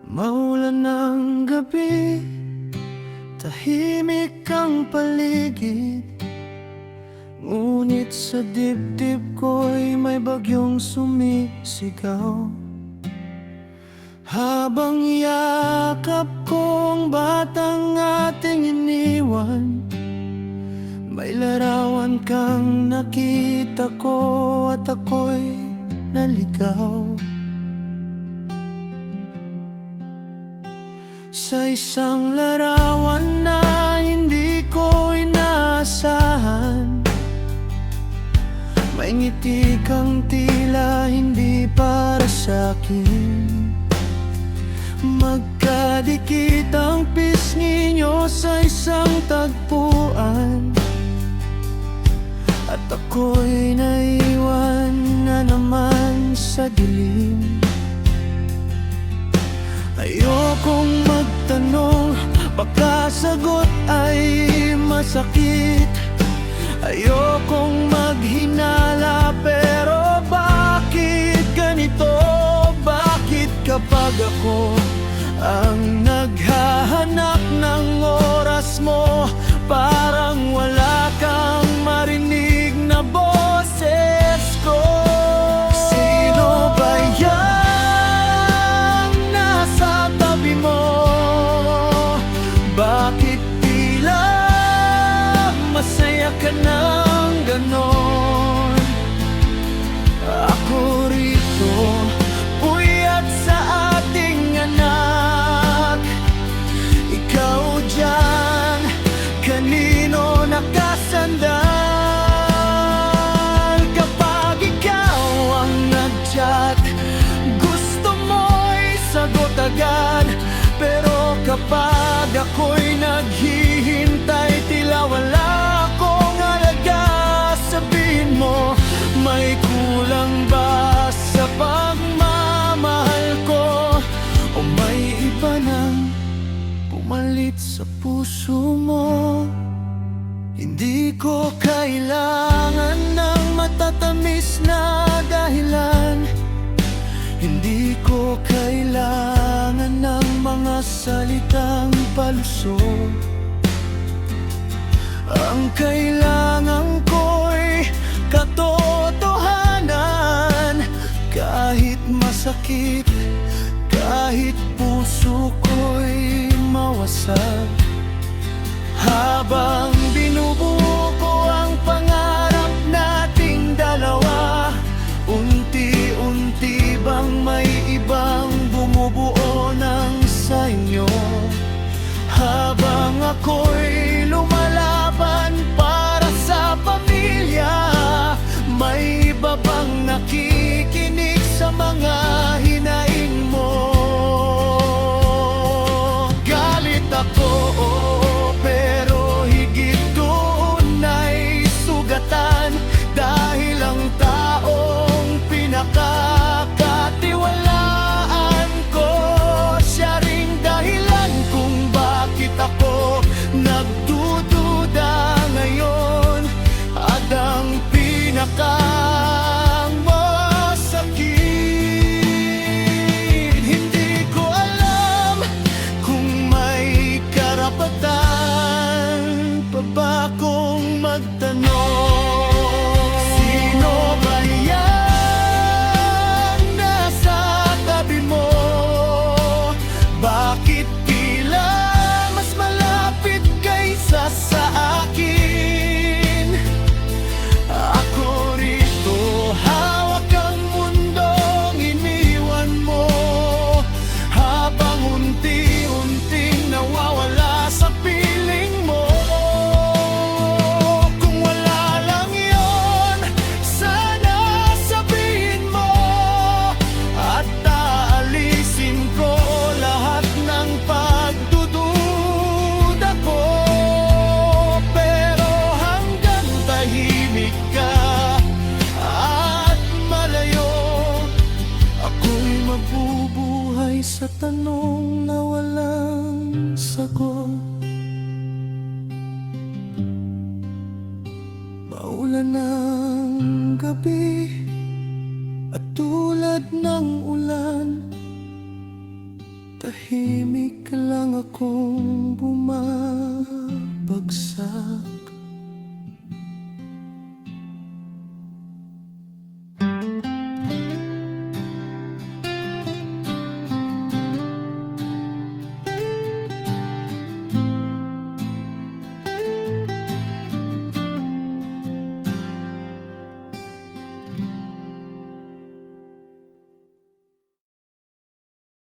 Maulan ng gabi, tahimik ang paligid, ngunit sa dibdib ko'y may bagyong sumisigaw. Habang yakap kong batang ating iniwan, may larawan kang nakita ko at ako'y naligaw. Sa isang larawan na hindi ko inaasahan, may ngiti kang tila hindi para sa'kin. Magkadikit ang pisngi nyo sa isang tagpuan, at ako'y naiwan na naman sa dilim. Ayokong magtanong, baka sagot ay masakit. Ayokong maghinala, pero bakit ganito? Bakit kapag ako ang naghahanap ng oras mo, parang wala kang marinig na boses ko? Sino ba yan nasa tabi mo? Bakit tila masaya ka ng ganon? Ako rito, puyat sa ating anak. Ikaw dyan, kanino nakasandal? Kapag ikaw ang nag-chat, gusto mo'y sagot agad. Pero kapag ako'y naghihintay, tila wala akong alaga. Sabihin mo, may kulang ba sa pagmamahal ko? O may iba nang pumalit sa puso mo? Hindi ko kailangan ng matatamis na dahilan. Hindi ko kailangan ng mga salitang palusot. Ang kailangan ko'y katotohanan. Kahit masakit, kahit puso ko'y mawasak. Habang binubuo ko ang pangarap nating dalawa, unti-unti bang may ibang bumubuo ng sa inyo? Habang ako'y lumalaban para sa pamilya, may iba bang nakikinig sa mga hinaing mo? Galit ako, pero higit doon ay sugatan. Dahil ang taong pinakakatiwalaan ko, siya ring dahilan kung bakit ako nagdududa ngayon. At ang pinakamasakit, hindi ko alam kung may karapatan pa ba akong magtanong. Sino ba yan nasa tabi mo? Bakit tila mas malapit kaysa sa akin? Ako rito, hawak ang mundong iniwan mo. Habang unti-unting nawawala sa piling mo. Kung wala lang yon, sana sabihin mo, at aalisin ko lahat ng pagdududa ko. Pero hanggang tahimik ka at malayo, ako'y mabubuhay sa tanong na walang sagot. Maulan ng gabi,